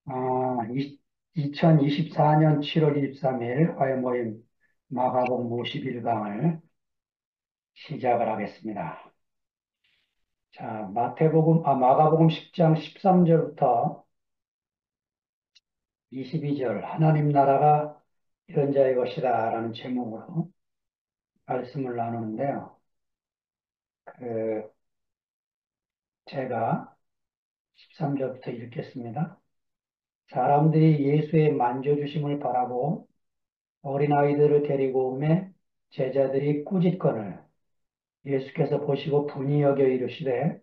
아, 2024년 7월 23일 화요 모임 마가복음 51강을 시작을 하겠습니다. 자, 마가복음 10장 13절부터 22절 하나님 나라가 이런 자의 것이다 라는 제목으로 말씀을 나누는데요. 그, 제가 13절부터 읽겠습니다. 사람들이 예수의 만져주심을 바라고 어린아이들을 데리고 오매 제자들이 꾸짖거늘 예수께서 보시고 분이 여겨 이르시되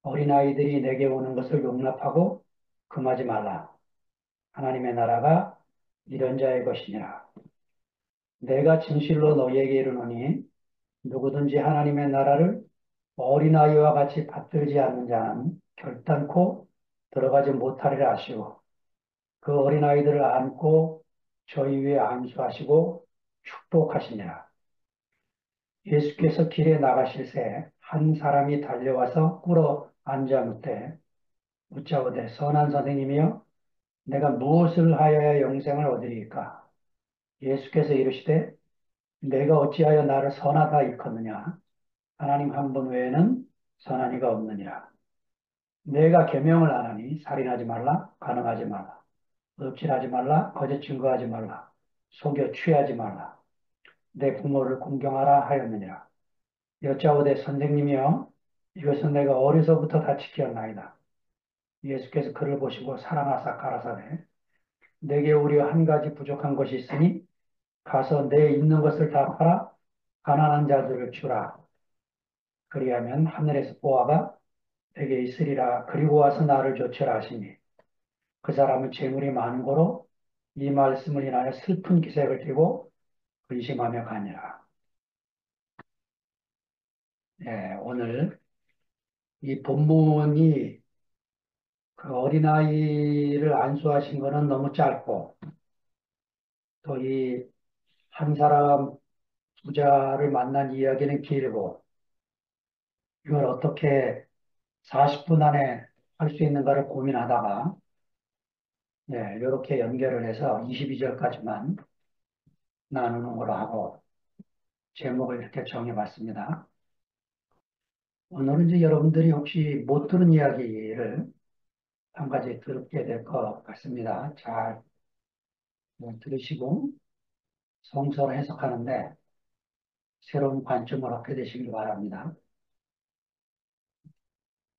어린아이들이 내게 오는 것을 용납하고 금하지 말라. 하나님의 나라가 이런 자의 것이니라. 내가 진실로 너희에게 이르노니 누구든지 하나님의 나라를 어린아이와 같이 받들지 않는 자는 결단코 들어가지 못하리라 하시고 그 어린아이들을 안고 저희 위에 안수하시고 축복하시니라. 예수께서 길에 나가실새 한 사람이 달려와서 꿇어 앉아 묻자오되 선한 선생님이여 내가 무엇을 하여야 영생을 얻으리이까? 예수께서 이르시되 내가 어찌하여 나를 선하다 일컫느냐? 하나님 한 분 외에는 선한 이가 없느니라. 내가 계명을 안 하니 살인하지 말라, 간음하지 말라, 읍질하지 말라, 거짓 증거하지 말라, 속여 취하지 말라, 내 부모를 공경하라 하였느니라. 여짜오되 선생님이여 이것은 내가 어려서부터 다 지켰나이다. 예수께서 그를 보시고 사랑하사 가라사대 내게 오히려 한 가지 부족한 것이 있으니 가서 내 있는 것을 다 팔아 가난한 자들을 주라. 그리하면 하늘에서 보화가 내게 있으리라. 그리고 와서 나를 좇으라 하시니 그 사람은 재물이 많은 고로 이 말씀을 인하여 슬픈 기색을 띠고 근심하며 가니라. 예, 오늘 이 본문이 그 어린아이를 안수하신 거는 너무 짧고 또 이 한 사람 부자를 만난 이야기는 길고 이걸 어떻게 40분 안에 할 수 있는가를 고민하다가 이렇게 연결을 해서 22절까지만 나누는 걸로 하고 제목을 이렇게 정해봤습니다. 오늘은 이제 여러분들이 혹시 못 들은 이야기를 한 가지 듣게 될 것 같습니다. 잘 들으시고 성서를 해석하는데 새로운 관점을 얻게 되시길 바랍니다.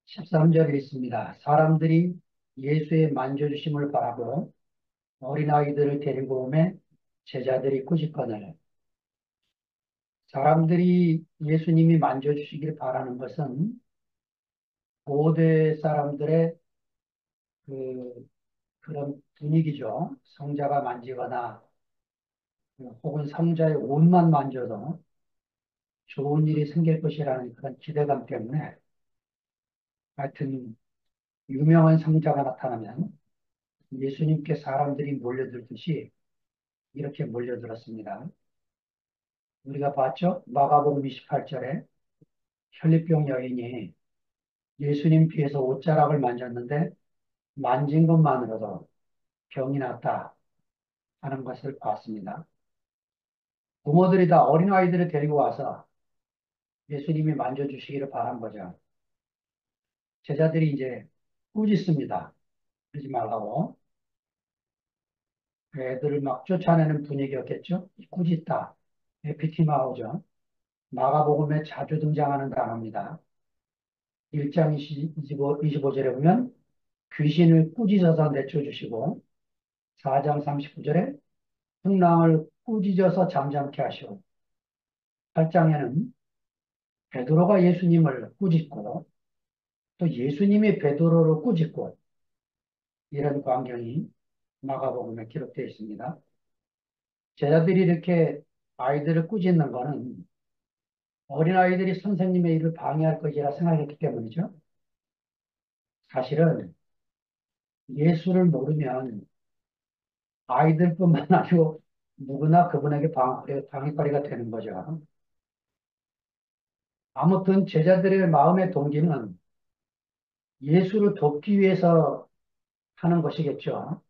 13절에 있습니다. 사람들이 예수의 만져주심을 바라고 어린아이들을 데리고 오매 제자들이 꾸짖거늘 사람들이 예수님이 만져주시기를 바라는 것은 고대 사람들의 그, 그런 분위기죠. 성자가 만지거나 혹은 성자의 옷만 만져도 좋은 일이 생길 것이라는 그런 기대감 때문에 하여튼 유명한 성자가 나타나면 예수님께 사람들이 몰려들듯이 이렇게 몰려들었습니다. 우리가 봤죠? 마가복음 28절에 혈리병 여인이 예수님 뒤에서 옷자락을 만졌는데 만진 것만으로도 병이 났다 하는 것을 봤습니다. 부모들이 다 어린아이들을 데리고 와서 예수님이 만져주시기를 바란 거죠. 제자들이 이제 꾸짖습니다. 그러지 말라고. 애들을 막 쫓아내는 분위기였겠죠. 꾸짖다. 에피티마오죠. 마가복음에 자주 등장하는 단어입니다. 1장 25절에 보면 귀신을 꾸짖어서 내쫓으시고 4장 39절에 풍랑을 꾸짖어서 잠잠케 하시고 8장에는 베드로가 예수님을 꾸짖고 또 예수님이 베드로를 꾸짖고 이런 광경이 마가복음에 기록되어 있습니다. 제자들이 이렇게 아이들을 꾸짖는 것은 어린아이들이 선생님의 일을 방해할 것이라 생각했기 때문이죠. 사실은 예수를 모르면 아이들뿐만 아니고 누구나 그분에게 방해거리가 되는 거죠. 아무튼 제자들의 마음의 동기는 예수를 돕기 위해서 하는 것이겠죠.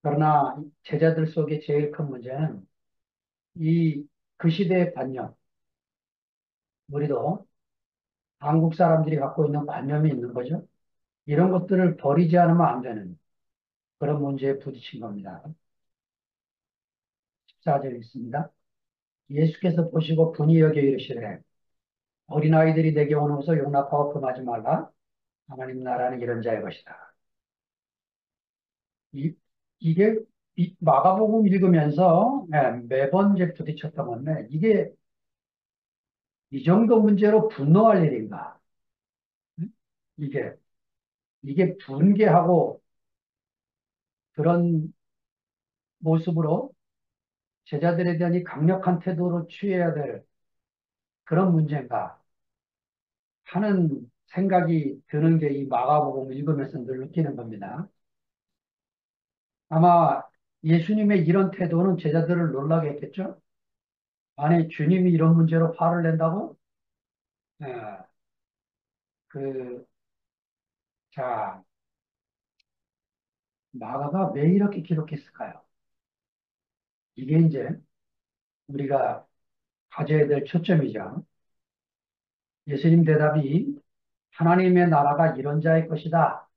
그러나 제자들 속에 제일 큰 문제는 그 시대의 관념, 우리도 한국 사람들이 갖고 있는 관념이 있는 거죠. 이런 것들을 버리지 않으면 안 되는 그런 문제에 부딪힌 겁니다. 14절 있습니다. 예수께서 보시고 분이 여겨 이르시되 어린아이들이 내게 오는 것을 용납하고 금하지 말라. 하나님 나라는 이런 자의 것이다. 이, 이게 마가복음 읽으면서 매번 이제 부딪혔던 건데 이게 이 정도 문제로 분노할 일인가? 응? 이게 분개하고 그런 모습으로 제자들에 대한 이 강력한 태도로 취해야 될 그런 문제인가 하는 생각이 드는 게 이 마가복음 읽으면서 늘 느끼는 겁니다. 아마 예수님의 이런 태도는 제자들을 놀라게 했겠죠? 아니, 주님이 이런 문제로 화를 낸다고? 예, 그, 자, 마가가 왜 이렇게 기록했을까요? 이게 이제 우리가 가져야 될 초점이죠. 예수님 대답이 하나님의 나라가 이런 자의 것이다.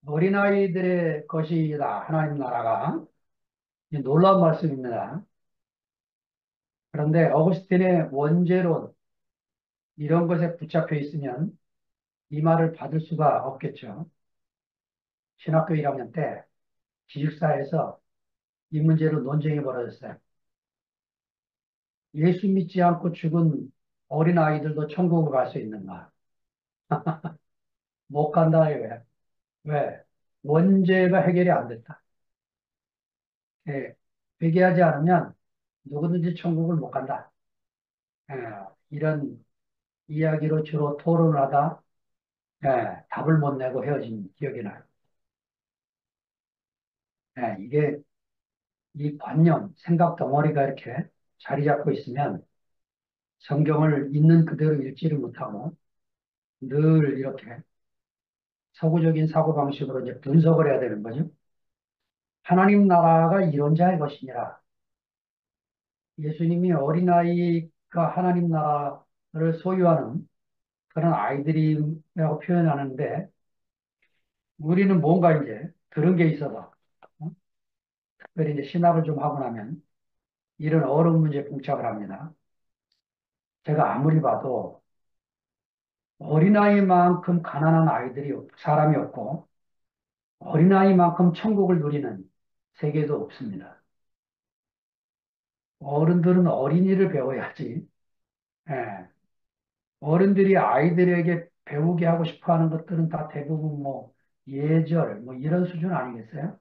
어린아이들의 것이다. 하나님 나라가. 이 놀라운 말씀입니다. 그런데 어거스틴의 원죄론, 이런 것에 붙잡혀 있으면 이 말을 받을 수가 없겠죠. 신학교 1학년 때 기숙사에서 이 문제로 논쟁이 벌어졌어요. 예수 믿지 않고 죽은 어린아이들도 천국을 갈 수 있는가? 못 간다, 왜? 왜? 원죄가 해결이 안 됐다. 예, 회개하지 않으면 누구든지 천국을 못 간다. 예, 이런 이야기로 주로 토론을 하다 답을 못 내고 헤어진 기억이 나요. 이게 이 관념, 생각 덩어리가 이렇게 자리 잡고 있으면 성경을 있는 그대로 읽지를 못하고 늘 이렇게 서구적인 사고방식으로 이제 분석을 해야 되는 거죠. 하나님 나라가 이런 자의 것이니라. 예수님이 어린아이가 하나님 나라를 소유하는 그런 아이들이라고 표현하는데 우리는 뭔가 이제 들은 게 있어서 특별히 이제 신학을 좀 하고 나면 이런 어려운 문제에 봉착을 합니다. 제가 아무리 봐도 어린아이만큼 가난한 사람이 없고 어린아이만큼 천국을 누리는 세계도 없습니다. 어른들은 어린이를 배워야지. 예. 어른들이 아이들에게 배우게 하고 싶어 하는 것들은 다 대부분 뭐 예절, 뭐 이런 수준 아니겠어요?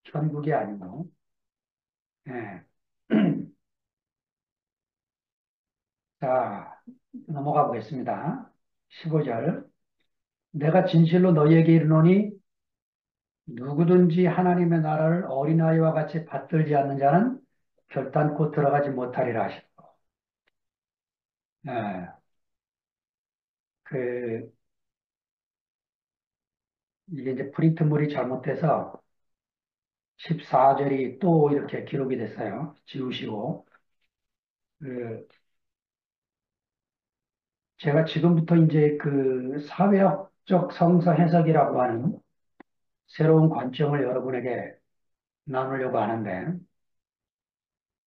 천국이 아니고. 예. 자, 넘어가 보겠습니다. 15절. 내가 진실로 너희에게 이르노니 누구든지 하나님의 나라를 어린아이와 같이 받들지 않는 자는 결단코 들어가지 못하리라 하시고. 예. 그, 이게 이제 프린트물이 잘못돼서 14절이 또 이렇게 기록이 됐어요. 지우시고. 그, 제가 지금부터 이제 그 사회학적 성서 해석이라고 하는 새로운 관점을 여러분에게 나누려고 하는데,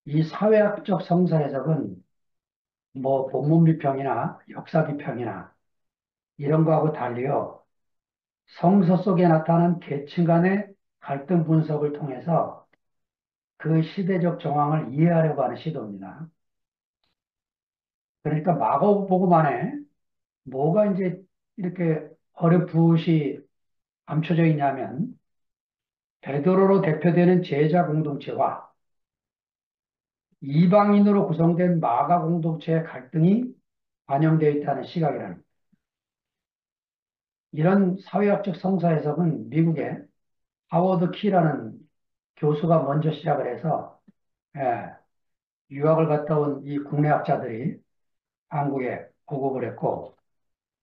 이 사회학적 성서 해석은 뭐 본문 비평이나 역사 비평이나 이런 거하고 달리요, 성서 속에 나타난 계층 간의 갈등 분석을 통해서 그 시대적 정황을 이해하려고 하는 시도입니다. 그러니까 마가복음 안에 뭐가 이제 이렇게 어렴풋이 감춰져 있냐면 베드로로 대표되는 제자 공동체와 이방인으로 구성된 마가 공동체의 갈등이 반영되어 있다는 시각이라는 이런 사회학적 성서 해석은 미국의 하워드 키라는 교수가 먼저 시작을 해서 예, 유학을 갔다 온 이 국내 학자들이 한국에 보급을 했고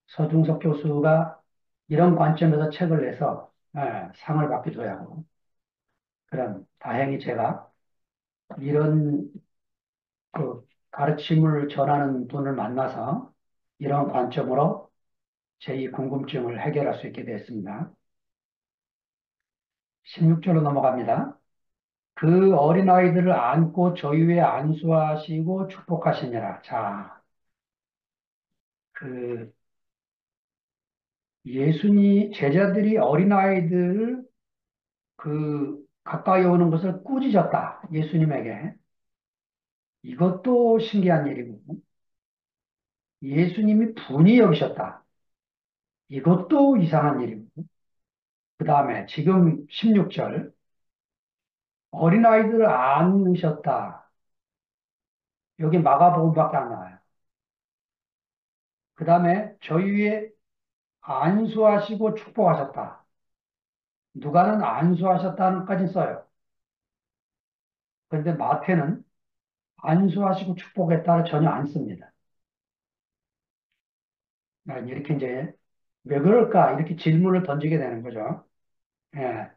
서중석 교수가 이런 관점에서 책을 내서 상을 받기도 하고, 그런, 다행히 제가 이런 그 가르침을 전하는 분을 만나서 이런 관점으로 제 이 궁금증을 해결할 수 있게 됐습니다. 16절로 넘어갑니다. 그 어린아이들을 안고 저희 위에 안수하시고 축복하시니라. 자, 그 예수님, 제자들이 어린아이들을 가까이 오는 것을 꾸짖었다. 예수님에게. 이것도 신기한 일이고, 예수님이 분이 여기셨다. 이것도 이상한 일이고, 그 다음에 지금 16절, 어린아이들을 안으셨다. 여기 마가복음밖에 안 나와요. 그 다음에 저희 위에 안수하시고 축복하셨다. 누가는 안수하셨다는까지 써요. 그런데 마태는 안수하시고 축복했다를 전혀 안 씁니다. 이렇게 이제 왜 그럴까? 이렇게 질문을 던지게 되는 거죠. 예.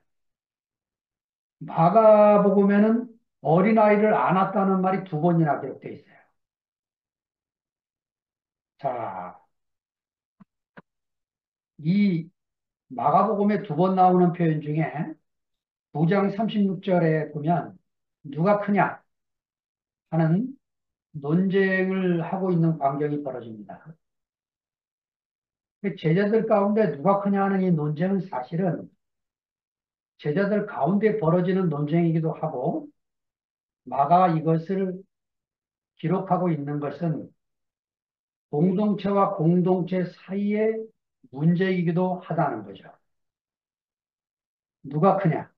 마가복음에는 어린아이를 안았다는 말이 두 번이나 기록되어 있어요. 자, 이 마가복음에 두 번 나오는 표현 중에 9장 36절에 보면 누가 크냐 하는 논쟁을 하고 있는 광경이 벌어집니다. 제자들 가운데 누가 크냐 하는 이 논쟁은 사실은 제자들 가운데 벌어지는 논쟁이기도 하고 마가 이것을 기록하고 있는 것은 공동체와 공동체 사이의 문제이기도 하다는 거죠. 누가 크냐?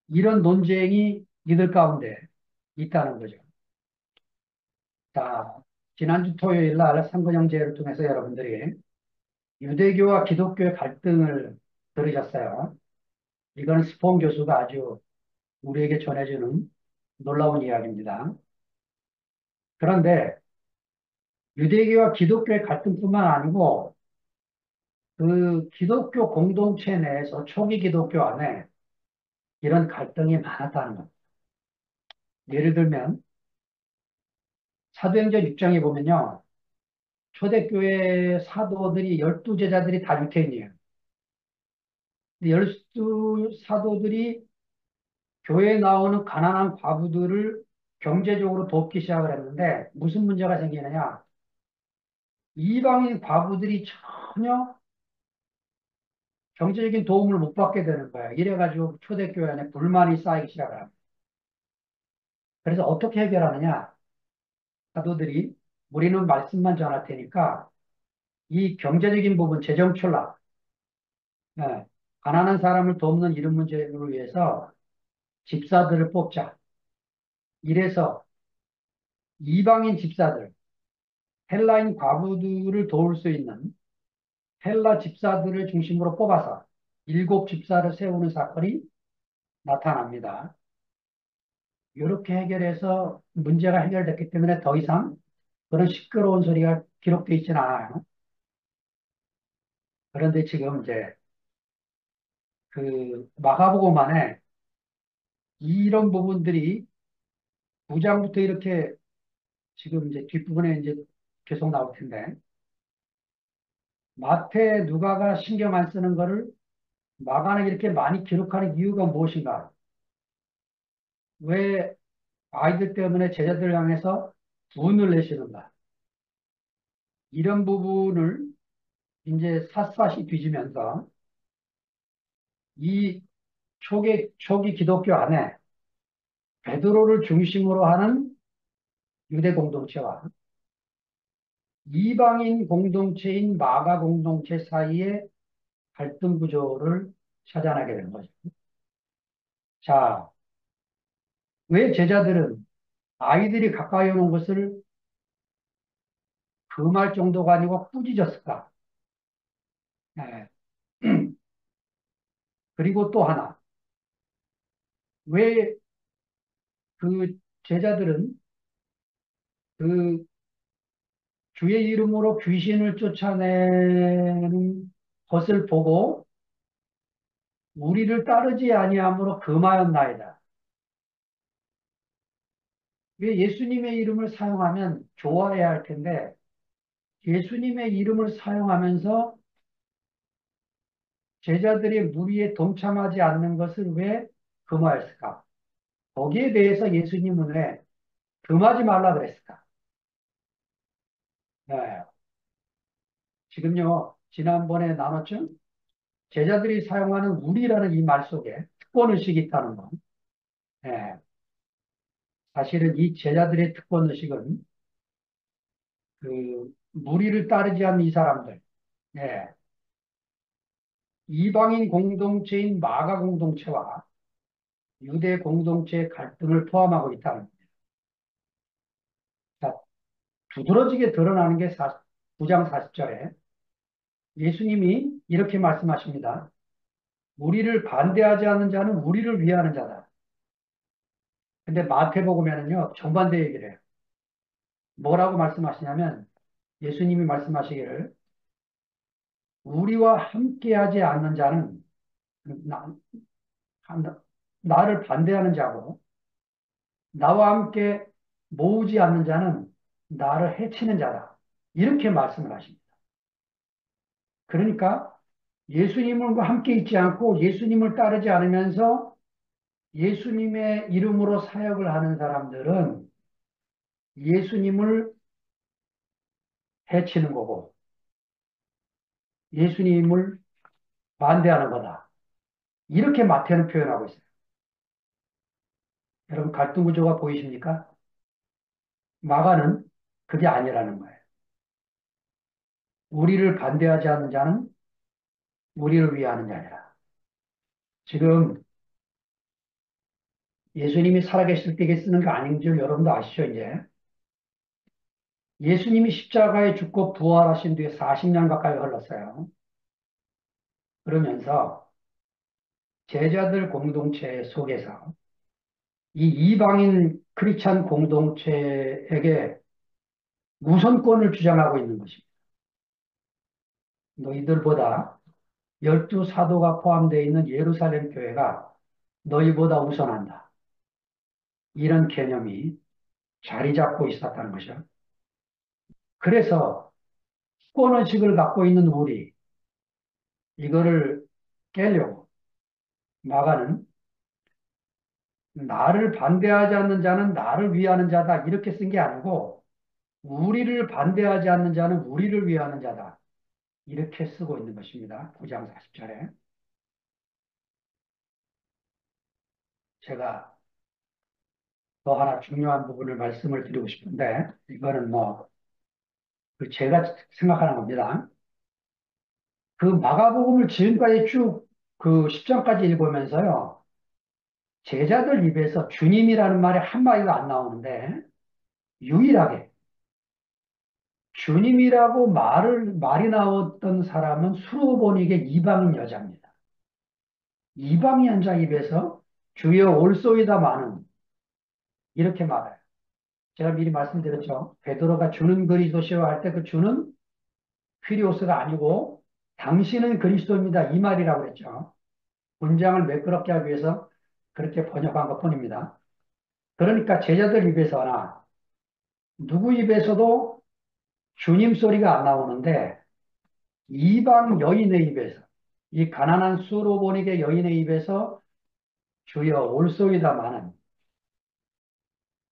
이런 논쟁이 이들 가운데 있다는 거죠. 자, 지난주 토요일 날 상근형제를 통해서 여러분들이 유대교와 기독교의 갈등을 들으셨어요. 이건 스폰 교수가 아주 우리에게 전해주는 놀라운 이야기입니다. 그런데 유대교와 기독교의 갈등뿐만 아니고 그 기독교 공동체 내에서 초기 기독교 안에 이런 갈등이 많았다는 겁니다. 예를 들면 사도행전 6장에 보면요. 초대교회 사도들이 12제자들이 다 유태인이에요. 열두 사도들이 교회에 나오는 가난한 과부들을 경제적으로 돕기 시작을 했는데 무슨 문제가 생기느냐? 이방인 과부들이 전혀 경제적인 도움을 못 받게 되는 거야. 이래가지고 초대교회 안에 불만이 쌓이기 시작을 합니다. 그래서 어떻게 해결하느냐? 사도들이 우리는 말씀만 전할 테니까 이 경제적인 부분, 재정 출납, 예, 가난한 사람을 돕는 이런 문제를 위해서 집사들을 뽑자. 이래서 이방인 집사들, 헬라인 과부들을 도울 수 있는 헬라 집사들을 중심으로 뽑아서 7집사를 세우는 사건이 나타납니다. 이렇게 해결해서 문제가 해결됐기 때문에 더 이상 그런 시끄러운 소리가 기록되어 있지는 않아요. 그런데 지금 이제 그 마가복음만에 이런 부분들이 9장부터 이렇게 지금 이제 뒷부분에 이제 계속 나올 텐데 마태, 누가가 신경 안 쓰는 거를 마가는 이렇게 많이 기록하는 이유가 무엇인가? 왜 아이들 때문에 제자들 향해서 분을 내시는가? 이런 부분을 이제 샅샅이 뒤지면서 이 초기 기독교 안에 베드로를 중심으로 하는 유대 공동체와 이방인 공동체인 마가 공동체 사이의 갈등 구조를 찾아내게 된 거죠. 자, 왜 제자들은 아이들이 가까이 오는 것을 금할 정도가 아니고 꾸짖었을까? 예. 그리고 또 하나, 왜 그 제자들은 그 주의 이름으로 귀신을 쫓아내는 것을 보고 우리를 따르지 아니함으로 금하였나이다. 왜 예수님의 이름을 사용하면 좋아해야 할 텐데 예수님의 이름을 사용하면서 제자들의 무리에 동참하지 않는 것을 왜 금하였을까? 거기에 대해서 예수님은 왜 금하지 말라 그랬을까? 네. 지금요, 지난번에 나눴죠? 제자들이 사용하는 우리라는 이 말 속에 특권의식이 있다는 거. 예, 사실은 이 제자들의 특권의식은 그 무리를 따르지 않는 이 사람들, 예, 이방인 공동체인 마가 공동체와 유대 공동체의 갈등을 포함하고 있다는 거예요. 자, 두드러지게 드러나는 게 9장 40절에 예수님이 이렇게 말씀하십니다. 우리를 반대하지 않는 자는 우리를 위하는 자다. 근데 마태복음에는요, 정반대 얘기를 해요. 뭐라고 말씀하시냐면 예수님이 말씀하시기를 우리와 함께하지 않는 자는 나, 나를 반대하는 자고 나와 함께 모으지 않는 자는 나를 해치는 자다. 이렇게 말씀을 하십니다. 그러니까 예수님과 함께 있지 않고 예수님을 따르지 않으면서 예수님의 이름으로 사역을 하는 사람들은 예수님을 해치는 거고 예수님을 반대하는 거다. 이렇게 마태는 표현하고 있어요. 여러분 갈등 구조가 보이십니까? 마가는 그게 아니라는 거예요. 우리를 반대하지 않는 자는 우리를 위하는 자니라. 지금 예수님이 살아계실 때에 쓰는 거 아닌 줄 여러분도 아시죠, 이제? 예수님이 십자가에 죽고 부활하신 뒤에 40년 가까이 흘렀어요. 그러면서 제자들 공동체 속에서 이 이방인 크리스찬 공동체에게 우선권을 주장하고 있는 것입니다. 너희들보다 12사도가 포함되어 있는 예루살렘 교회가 너희보다 우선한다. 이런 개념이 자리 잡고 있었다는 것이죠. 그래서 수권의식을 갖고 있는 우리, 이거를 깨려고 마가는 나를 반대하지 않는 자는 나를 위하는 자다. 이렇게 쓴 게 아니고 우리를 반대하지 않는 자는 우리를 위하는 자다. 이렇게 쓰고 있는 것입니다. 9장 40절에. 제가 또 하나 중요한 부분을 말씀을 드리고 싶은데 이거는 뭐 제가 생각하는 겁니다. 그 마가복음을 지금까지 쭉 그 10장까지 읽으면서요. 제자들 입에서 주님이라는 말이 한마디도 안 나오는데 유일하게 주님이라고 말이 나왔던 사람은 수로보니게 이방인 여자입니다. 이방인 여자 입에서 주여 올소이다마는 이렇게 말해요. 제가 미리 말씀드렸죠. 베드로가 주는 그리스도시여 할 때 그 주는 퀴리오스가 아니고 당신은 그리스도입니다. 이 말이라고 그랬죠. 문장을 매끄럽게 하기 위해서 그렇게 번역한 것뿐입니다. 그러니까 제자들 입에서나 누구 입에서도 주님 소리가 안 나오는데 이방 여인의 입에서 이 가난한 수로보니게 여인의 입에서 주여 올소이다마는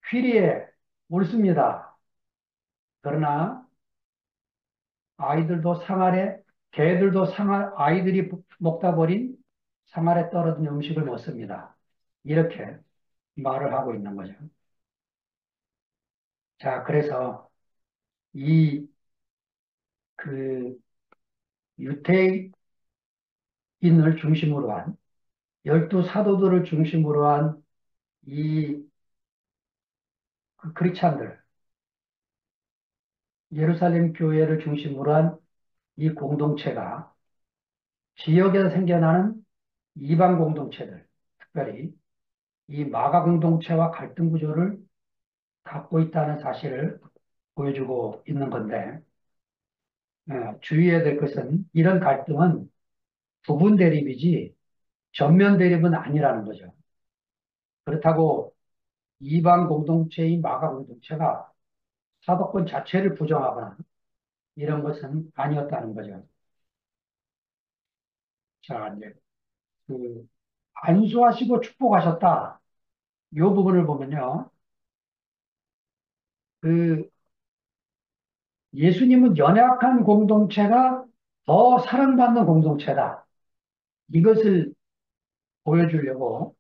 퀴리에 옳습니다. 그러나 아이들도 상아래 개들도 아이들이 먹다 버린 상아래 떨어진 음식을 먹습니다. 이렇게 말을 하고 있는 거죠. 자, 그래서 이 그 유대인을 중심으로 한 열두 사도들을 중심으로 한 이 크리스찬들 예루살렘 교회를 중심으로 한 이 공동체가 지역에서 생겨나는 이방 공동체들, 특별히 이 마가 공동체와 갈등 구조를 갖고 있다는 사실을 보여주고 있는 건데, 주의해야 될 것은 이런 갈등은 부분 대립이지 전면 대립은 아니라는 거죠. 그렇다고 이방 공동체인 마가 공동체가 사도권 자체를 부정하거나 이런 것은 아니었다는 거죠. 자, 이제 그 안수하시고 축복하셨다. 이 부분을 보면요. 그 예수님은 연약한 공동체가 더 사랑받는 공동체다. 이것을 보여주려고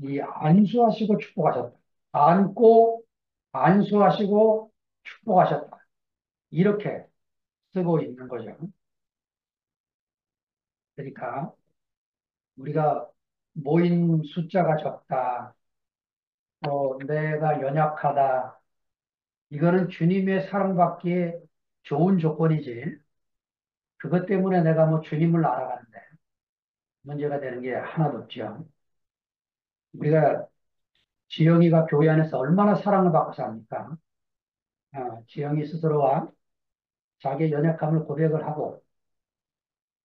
이 안수하시고 축복하셨다. 안고 안수하시고 축복하셨다. 이렇게 쓰고 있는 거죠. 그러니까 우리가 모인 숫자가 적다. 또 내가 연약하다. 이거는 주님의 사랑받기에 좋은 조건이지. 그것 때문에 내가 뭐 주님을 알아가는데 문제가 되는 게 하나도 없죠. 우리가 지영이가 교회 안에서 얼마나 사랑을 받고 삽니까? 지영이 스스로와 자기의 연약함을 고백을 하고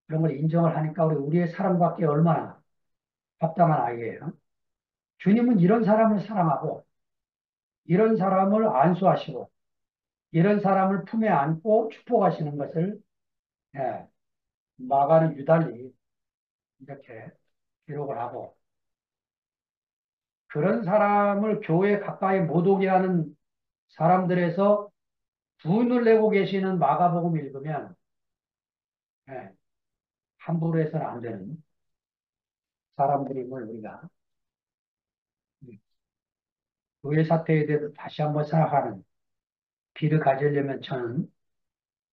그런 걸 인정을 하니까 우리의 사랑받기에 얼마나 합당한 아이예요. 주님은 이런 사람을 사랑하고 이런 사람을 안수하시고 이런 사람을 품에 안고 축복하시는 것을 예, 마가는 유달리 이렇게 기록을 하고 그런 사람을 교회 가까이 못 오게 하는 사람들에서 분을 내고 계시는 마가복음 읽으면 예, 함부로 해서는 안 되는 사람들임을 우리가 교회 사태에 대해서 다시 한번 생각하는 길을 가지려면 저는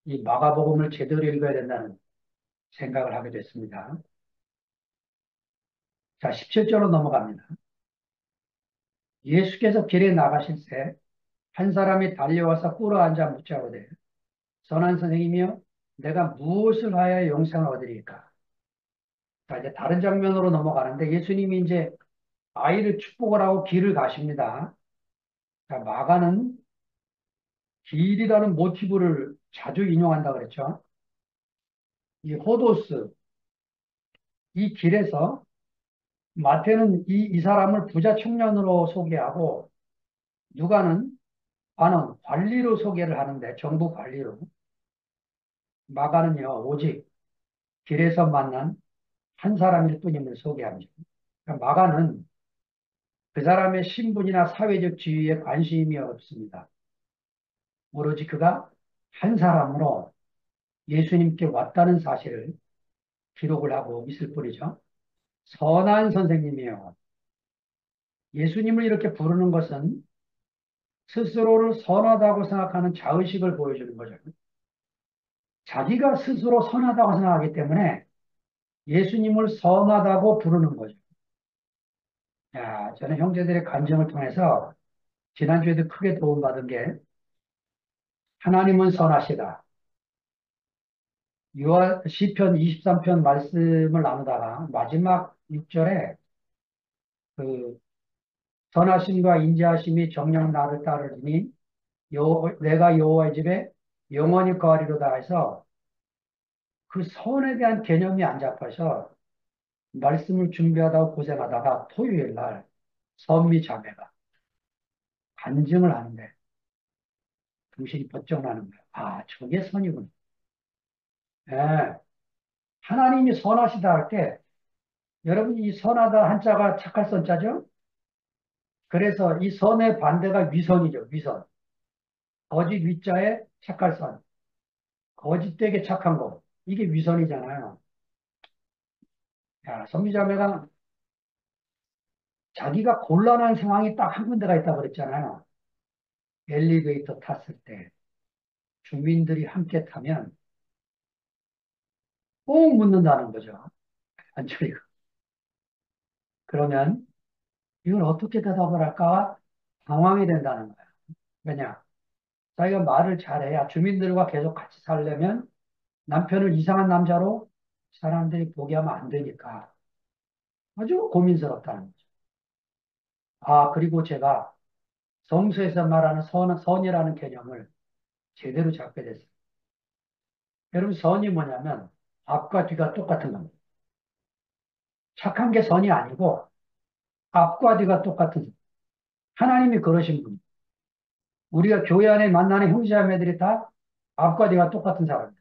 이 마가복음을 제대로 읽어야 된다는 생각을 하게 됐습니다. 자, 17절로 넘어갑니다. 예수께서 길에 나가실새 한 사람이 달려와서 꿇어 앉아 묻자오되 선한 선생님이여 내가 무엇을 하여 영생을 얻으리까? 자, 이제 다른 장면으로 넘어가는데 예수님이 이제 아이를 축복을 하고 길을 가십니다. 자, 마가는 길이라는 모티브를 자주 인용한다 그랬죠. 이 호도스, 이 길에서 마태는 이 사람을 부자 청년으로 소개하고 누가는 관리로 소개를 하는데 정부 관리로 마가는요 오직 길에서 만난 한 사람일 뿐임을 소개합니다. 그러니까 마가는 그 사람의 신분이나 사회적 지위에 관심이 없습니다. 오로지 그가 한 사람으로 예수님께 왔다는 사실을 기록을 하고 있을 뿐이죠. 선한 선생님이에요. 예수님을 이렇게 부르는 것은 스스로를 선하다고 생각하는 자의식을 보여주는 거죠. 자기가 스스로 선하다고 생각하기 때문에 예수님을 선하다고 부르는 거죠. 야, 저는 형제들의 감정을 통해서 지난주에도 크게 도움받은 게 하나님은 선하시다. 시편 23편 말씀을 나누다가 마지막 6절에 그 선하심과 인자하심이 정녕 나를 따르니 내가 여호와의 집에 영원히 거하리로다 해서 그 선에 대한 개념이 안 잡혀서 말씀을 준비하다가 고생하다가 토요일 날 선미 자매가 간증을 하는데 정신이 번쩍 나는 거예요. 아, 저게 선이구나. 예, 하나님이 선하시다 할 때 여러분 이 선하다 한자가 착할 선자죠? 그래서 이 선의 반대가 위선이죠. 위선. 거짓 위자에 착할 선. 거짓되게 착한 거. 이게 위선이잖아요. 야, 선미자매가 자기가 곤란한 상황이 딱 한 군데가 있다고 그랬잖아요. 엘리베이터 탔을 때 주민들이 함께 타면 꼭 묻는다는 거죠. 안철이 그러면 이걸 어떻게 대답을 할까 당황이 된다는 거예요. 왜냐? 자기가 말을 잘해야 주민들과 계속 같이 살려면 남편을 이상한 남자로 사람들이 보게 하면 안 되니까 아주 고민스럽다는 거죠. 아, 그리고 제가 성서에서 말하는 선이라는 개념을 제대로 잡게 됐어요. 여러분, 선이 뭐냐면 앞과 뒤가 똑같은 겁니다. 착한 게 선이 아니고 앞과 뒤가 똑같은, 하나님이 그러신 분. 우리가 교회 안에 만나는 형제자매들이 다 앞과 뒤가 똑같은 사람들.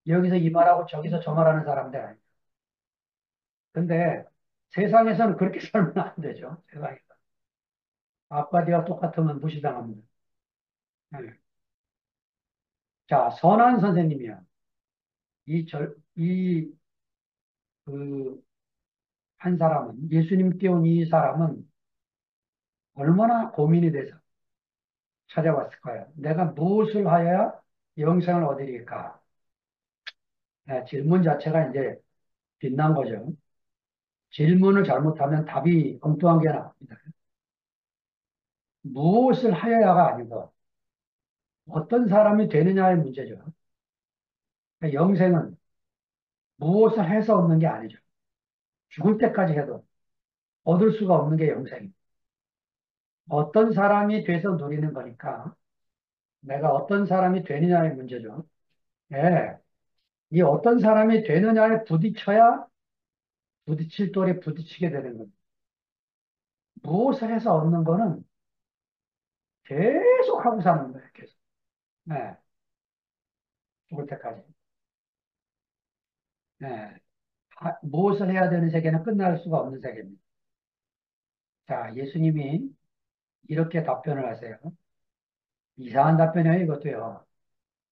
여기서 이 말하고 저기서 저 말하는 사람들 아니에요. 근데 세상에서는 그렇게 살면 안 되죠. 세상에서. 앞과 뒤가 똑같으면 무시당합니다. 네. 자, 선한 선생님이야. 이, 그, 한 사람은, 예수님께 온 이 사람은 얼마나 고민이 돼서 찾아왔을 거예요. 내가 무엇을 하여야 영생을 얻으리까? 네, 질문 자체가 이제 빛난 거죠. 질문을 잘못하면 답이 엉뚱한 게 나옵니다. 무엇을 하여야가 아니고 어떤 사람이 되느냐의 문제죠. 그러니까 영생은 무엇을 해서 얻는 게 아니죠. 죽을 때까지 해도 얻을 수가 없는 게 영생입니다. 어떤 사람이 돼서 누리는 거니까 내가 어떤 사람이 되느냐의 문제죠. 예, 이 어떤 사람이 되느냐에 부딪혀야 부딪힐 돌에 부딪히게 되는 겁니다. 무엇을 해서 얻는 거는 계속 하고 사는 거예요. 계속. 네, 죽을 때까지. 네, 무엇을 해야 되는 세계는 끝날 수가 없는 세계입니다. 자, 예수님이 이렇게 답변을 하세요. 이상한 답변이에요, 이것도요.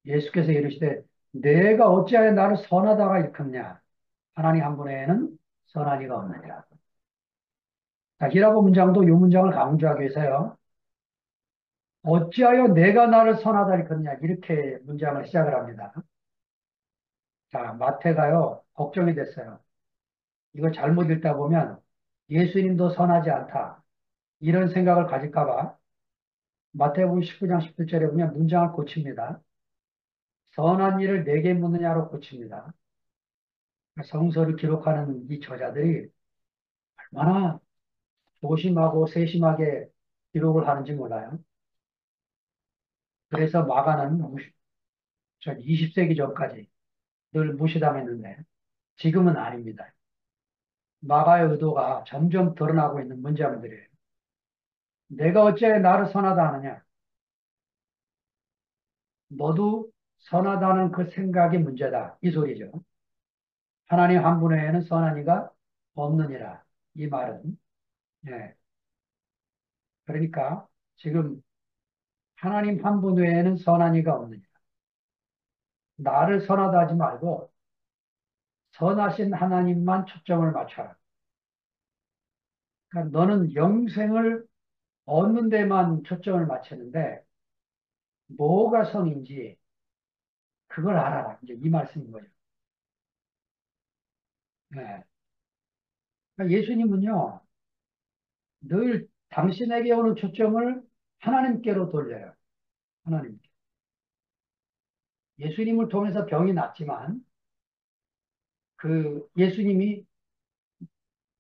예수께서 이르시되 내가 어찌하여 나를 선하다가 일컫냐? 하나님 한 분에는 선한 이가 없느니라. 자, 히라보 문장도 이 문장을 강조하기 위해서요. 어찌하여 내가 나를 선하다 일컫냐? 이렇게 문장을 시작을 합니다. 자, 마태가요, 걱정이 됐어요. 이거 잘못 읽다 보면 예수님도 선하지 않다. 이런 생각을 가질까봐 마태복음 19장 17절에 보면 문장을 고칩니다. 선한 일을 내게 묻느냐로 고칩니다. 성서를 기록하는 이 저자들이 얼마나 조심하고 세심하게 기록을 하는지 몰라요. 그래서 마가는 20세기 전까지 늘 무시당했는데 지금은 아닙니다. 마가의 의도가 점점 드러나고 있는 문장들이에요. 내가 어찌 나를 선하다 하느냐? 너도 선하다는 그 생각이 문제다. 이 소리죠. 하나님 한 분 외에는 선한 이가 없느니라. 이 말은. 예. 그러니까 지금 하나님 한 분 외에는 선한 이가 없느니라. 나를 선하다 하지 말고 선하신 하나님만 초점을 맞춰라. 그러니까 너는 영생을 얻는 데만 초점을 맞추는데 뭐가 선인지 그걸 알아라. 이제 이 말씀인 거죠. 네. 그러니까 예수님은요, 늘 당신에게 오는 초점을 하나님께로 돌려요. 하나님께. 예수님을 통해서 병이 낫지만 그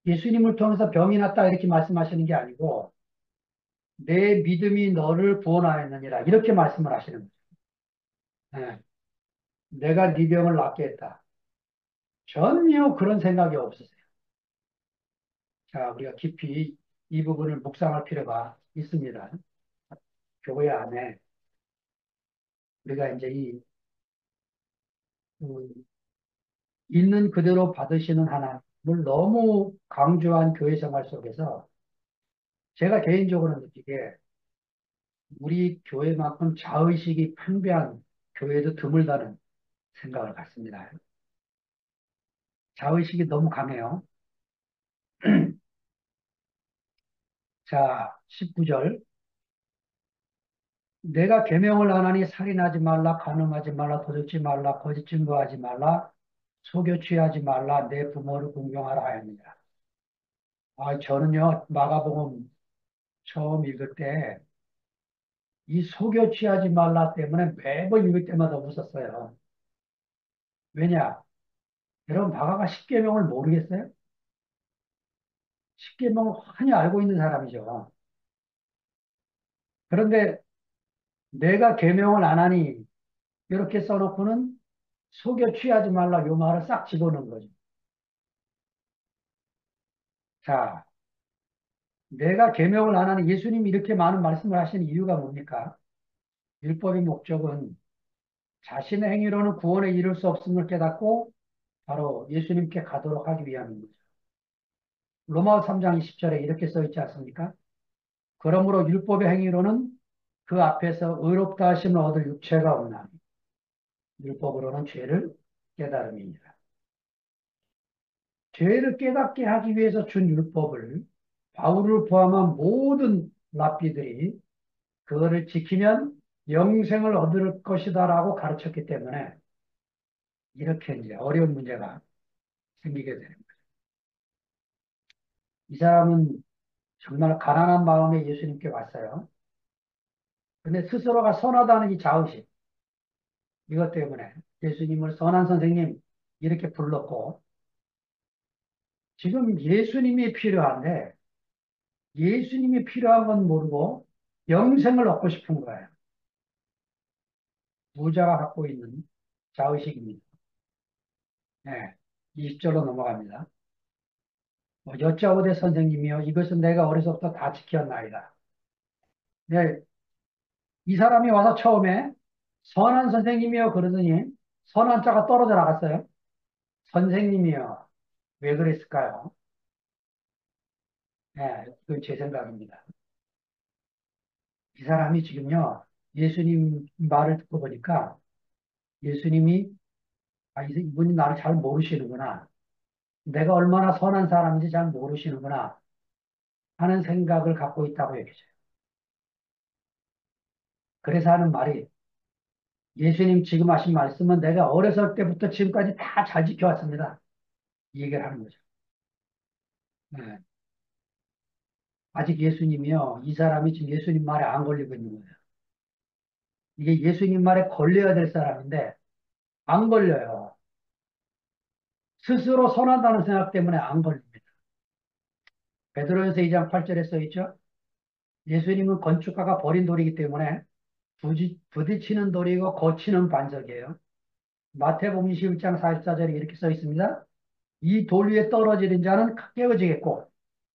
예수님을 통해서 병이 낫다 이렇게 말씀하시는 게 아니고 내 믿음이 너를 구원하였느니라 이렇게 말씀을 하시는 거죠. 네. 내가 네 병을 낫게 했다. 전혀 그런 생각이 없으세요. 자, 우리가 깊이 이 부분을 묵상할 필요가 있습니다. 교회 안에 우리가 이제 그 있는 그대로 받으시는 하나님을 너무 강조한 교회 생활 속에서 제가 개인적으로 느끼기에 우리 교회만큼 자의식이 팽배한 교회도 드물다는 생각을 갖습니다. 자의식이 너무 강해요. 자, 19절. 내가 계명을 안 하니 살인하지 말라, 간음하지 말라, 도둑질 말라, 거짓 증거하지 말라, 속여 취하지 말라, 내 부모를 공경하라 하였느니라. 아, 저는요, 마가복음 처음 읽을 때 이 속여 취하지 말라 때문에 매번 읽을 때마다 웃었어요. 왜냐? 여러분, 마가가 십계명을 모르겠어요? 십계명을 환히 알고 있는 사람이죠. 그런데 내가 계명을 안 하니 이렇게 써놓고는 속여 취하지 말라 요 말을 싹 집어넣은 거죠. 자, 내가 계명을 안 하니 예수님이 이렇게 많은 말씀을 하시는 이유가 뭡니까? 율법의 목적은 자신의 행위로는 구원에 이를 수 없음을 깨닫고 바로 예수님께 가도록 하기 위함입니다. 로마서 3장 20절에 이렇게 써 있지 않습니까? 그러므로 율법의 행위로는 그 앞에서 의롭다 하심을 얻을 육체가 없나니 율법으로는 죄를 깨달음이니라. 죄를 깨닫게 하기 위해서 준 율법을 바울을 포함한 모든 랍비들이 그거를 지키면 영생을 얻을 것이다라고 가르쳤기 때문에 이렇게 이제 어려운 문제가 생기게 되는 거예요. 이 사람은 정말 가난한 마음에 예수님께 왔어요. 근데 스스로가 선하다는 이 자의식, 이것 때문에 예수님을 선한 선생님 이렇게 불렀고, 지금 예수님이 필요한데, 예수님이 필요한 건 모르고 영생을 얻고 싶은 거예요. 부자가 갖고 있는 자의식입니다. 네, 20절로 넘어갑니다. 여짜오되 선생님이여, 이것은 내가 어려서부터 다 지켰나이다. 네, 이 사람이 와서 처음에 선한 선생님이여 그러더니 선한 자가 떨어져 나갔어요. 선생님이여, 왜 그랬을까요? 네, 그건 제 생각입니다. 이 사람이 지금요, 예수님 말을 듣고 보니까 예수님이, 아, 이분이 나를 잘 모르시는구나. 내가 얼마나 선한 사람인지 잘 모르시는구나 하는 생각을 갖고 있다고 얘기해요. 그래서 하는 말이 예수님 지금 하신 말씀은 내가 어렸을 때부터 지금까지 다 잘 지켜왔습니다. 이 얘기를 하는 거죠. 네. 아직 예수님이요, 이 사람이 지금 예수님 말에 안 걸리고 있는 거예요. 이게 예수님 말에 걸려야 될 사람인데 안 걸려요. 스스로 선하다는 생각 때문에 안 걸립니다. 베드로전서 2장 8절에 써 있죠. 예수님은 건축가가 버린 돌이기 때문에 부딪히는 돌이고 거치는 반석이에요. 마태복음 21장 44절에 이렇게 써 있습니다. 이 돌 위에 떨어지는 자는 깨어지겠고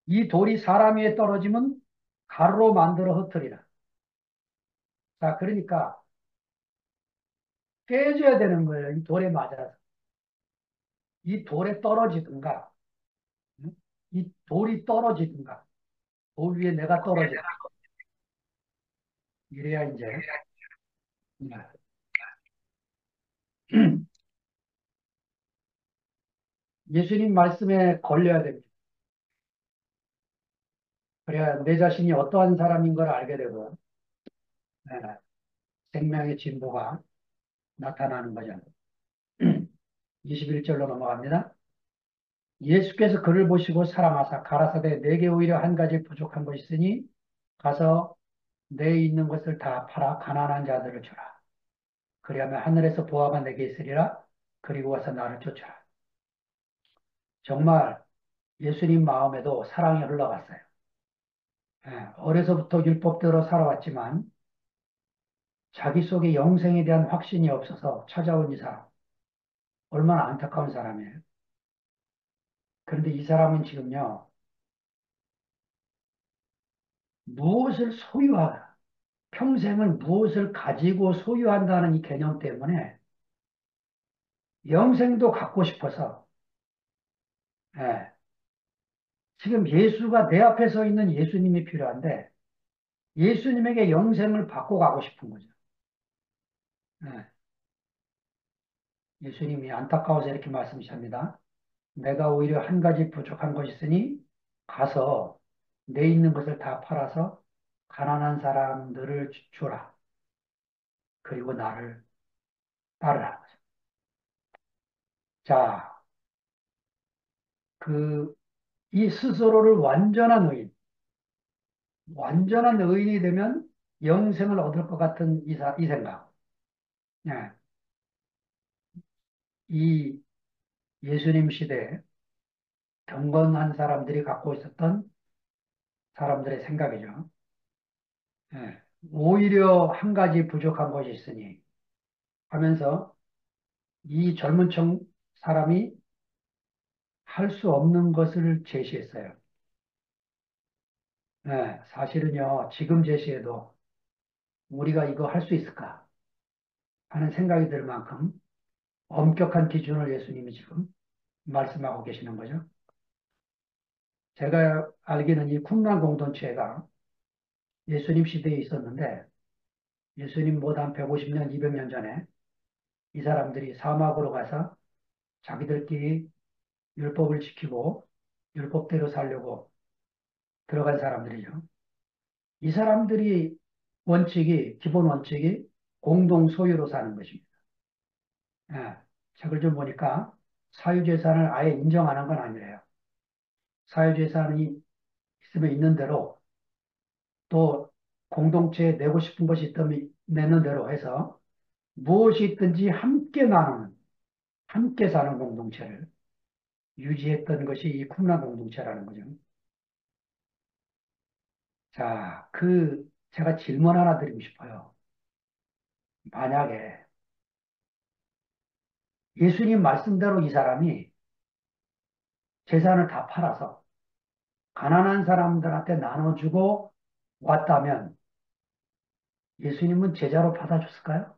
이 돌이 사람 위에 떨어지면 가루로 만들어 흩으리라. 자, 그러니까 깨져야 되는 거예요. 이 돌에 맞아서. 이 돌에 떨어지든가, 응? 이 돌이 떨어지든가, 돌 위에 내가 떨어지든가. 이래야 이제 예수님 말씀에 걸려야 됩니다. 그래야 내 자신이 어떠한 사람인 걸 알게 되고, 네, 생명의 진보가 나타나는 거죠. 21절로 넘어갑니다. 예수께서 그를 보시고 사랑하사 가라사대 내게 오히려 한 가지 부족한 것이 있으니 가서 내 있는 것을 다 팔아 가난한 자들을 주라. 그리하면 하늘에서 보화가 내게 있으리라. 그리고 와서 나를 쫓아라. 정말 예수님 마음에도 사랑이 흘러갔어요. 예, 어려서부터 율법대로 살아왔지만 자기 속에 영생에 대한 확신이 없어서 찾아온 이 사람. 얼마나 안타까운 사람이에요. 그런데 이 사람은 지금요, 무엇을 소유하라. 평생을 무엇을 가지고 소유한다는 이 개념 때문에 영생도 갖고 싶어서, 예, 지금 예수가 내 앞에 서 있는 예수님이 필요한데 예수님에게 영생을 받고 가고 싶은 거죠. 예, 예수님이 안타까워서 이렇게 말씀하십니다. 내가 오히려 한 가지 부족한 것이 있으니 가서 내 있는 것을 다 팔아서 가난한 사람들을 주라. 그리고 나를 따르라. 자, 이 스스로를 완전한 의인이 되면 영생을 얻을 것 같은 이 생각. 예, 이 예수님 시대에 경건한 사람들이 갖고 있었던 사람들의 생각이죠. 예, 오히려 한 가지 부족한 것이 있으니 하면서 이 젊은 사람이 할 수 없는 것을 제시했어요. 네, 사실은요, 지금 제시해도 우리가 이거 할 수 있을까 하는 생각이 들 만큼 엄격한 기준을 예수님이 지금 말씀하고 계시는 거죠. 제가 알기는 이 쿰란 공동체가 예수님 시대에 있었는데 예수님보다 한 150년, 200년 전에 이 사람들이 사막으로 가서 자기들끼리 율법을 지키고 율법대로 살려고 들어간 사람들이죠. 이 사람들이 기본 원칙이 공동 소유로 사는 것입니다. 예, 책을 좀 보니까 사유재산을 아예 인정하는 건 아니래요. 사유재산이 있으면 있는 대로 또 공동체에 내고 싶은 것이 있다면 내는 대로 해서 무엇이 있든지 함께 나누는, 함께 사는 공동체를 유지했던 것이 이 쿰란 공동체라는 거죠. 자, 제가 질문 하나 드리고 싶어요. 만약에 예수님 말씀대로 이 사람이 재산을 다 팔아서 가난한 사람들한테 나눠주고 왔다면 예수님은 제자로 받아줬을까요?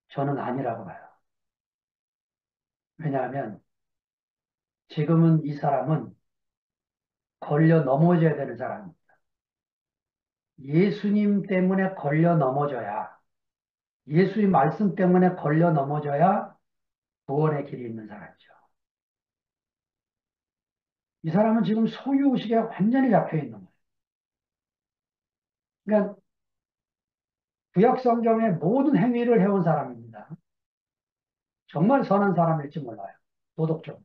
저는 아니라고 봐요. 왜냐하면 지금은 이 사람은 걸려 넘어져야 되는 사람입니다. 예수님 때문에 걸려 넘어져야, 예수님 말씀 때문에 걸려 넘어져야 구원의 길이 있는 사람이죠. 이 사람은 지금 소유의식에 완전히 잡혀 있는 거예요. 그러니까 구약 성경의 모든 행위를 해온 사람입니다. 정말 선한 사람일지 몰라요. 도덕적으로.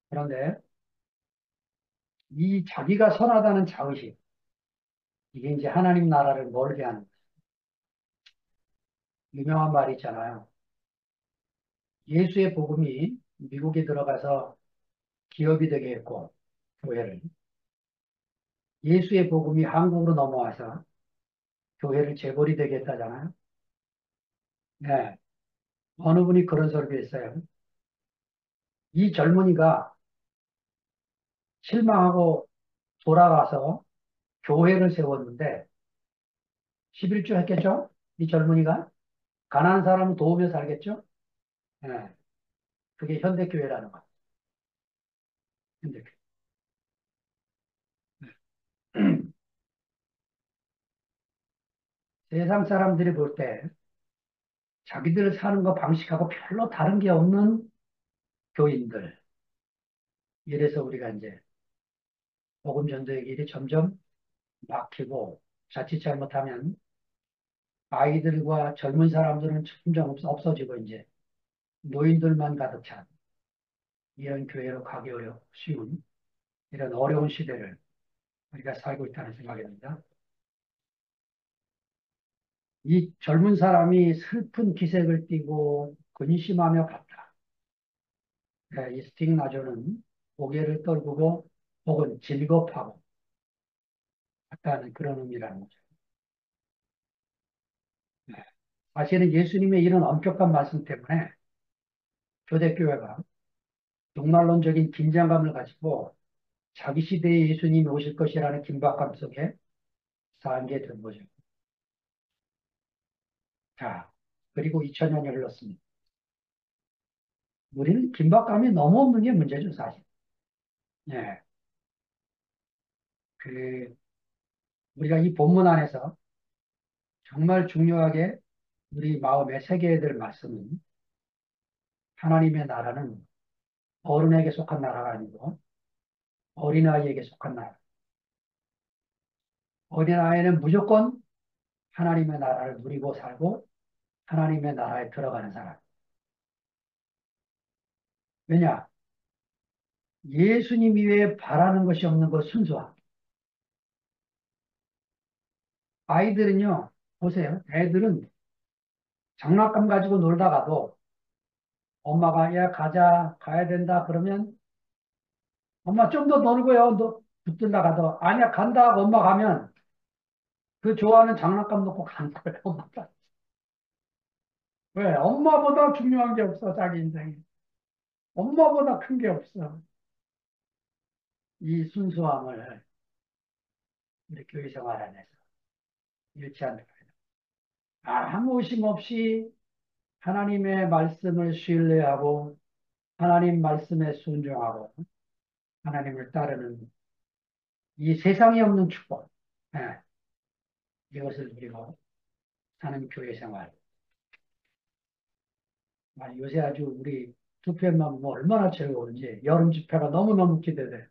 그런데 이 자기가 선하다는 자의식, 이게 이제 하나님 나라를 멀게 하는 유명한 말이 있잖아요. 예수의 복음이 미국에 들어가서 기업이 되게 했고, 교회를. 예수의 복음이 한국으로 넘어와서 교회를 재벌이 되게 했다잖아요. 네. 어느 분이 그런 소리를 했어요. 이 젊은이가 실망하고 돌아가서 교회를 세웠는데 11조 했겠죠? 이 젊은이가 가난한 사람을 도우며 살겠죠? 네. 그게 현대교회라는 거예요. 현대교회. 세상 사람들이 볼 때 자기들 사는 거 방식하고 별로 다른 게 없는 교인들. 이래서 우리가 이제 복음 전도의 길이 점점 막히고 자칫 잘못하면 아이들과 젊은 사람들은 점점 없어지고 이제 노인들만 가득 찬 이런 교회로 가기 쉬운 이런 어려운 시대를 우리가 살고 있다는 생각이 듭니다. 이 젊은 사람이 슬픈 기색을 띠고 근심하며 갔다. 이 스틱나조는 고개를 떨구고 혹은 질겁하고 갔다는 그런 의미라는 거죠. 네. 사실은 예수님의 이런 엄격한 말씀 때문에 초대교회가 종말론적인 긴장감을 가지고 자기 시대에 예수님이 오실 것이라는 긴박감 속에 살게 된 거죠. 자, 그리고 2000년이 흘렀습니다. 우리는 긴박감이 너무 없는 게 문제죠, 사실. 예. 그, 우리가 이 본문 안에서 정말 중요하게 우리 마음에 새겨야 될 말씀은 하나님의 나라는 어른에게 속한 나라가 아니고 어린아이에게 속한 나라. 어린아이는 무조건 하나님의 나라를 누리고 살고 하나님의 나라에 들어가는 사람. 왜냐? 예수님 이외에 바라는 것이 없는 것 순수함. 아이들은요, 보세요. 애들은 장난감 가지고 놀다가도 엄마가 야 가자 가야 된다 그러면 엄마 좀 더 놀고요. 붙들라 가도 아니야 간다 하고 엄마 가면 그 좋아하는 장난감 놓고 간 거예요. 엄마가. 왜? 엄마보다 중요한 게 없어 자기 인생에. 엄마보다 큰 게 없어. 이 순수함을 우리 교회 생활 안에서 잃지 않는 거예요. 아무 의심 없이 하나님의 말씀을 신뢰하고 하나님 말씀에 순종하고 하나님을 따르는 이 세상에 없는 축복. 예, 이것을 누리고 사는 교회 생활. 요새 아주 우리 투표만 뭐 얼마나 즐거운지 여름 집회가 너무너무 기대돼.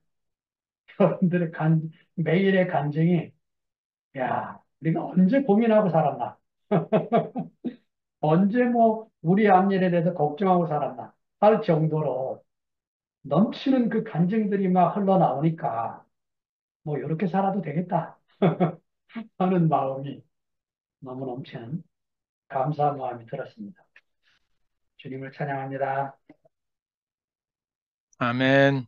여러분들의 매일의 간증이 야, 우리가 언제 고민하고 살았나? 언제 뭐 우리 앞일에 대해서 걱정하고 살았나? 할 정도로 넘치는 그 간증들이 막 흘러나오니까 뭐 이렇게 살아도 되겠다 하는 마음이 너무 넘치는 감사한 마음이 들었습니다. 주님을 찬양합니다. 아멘.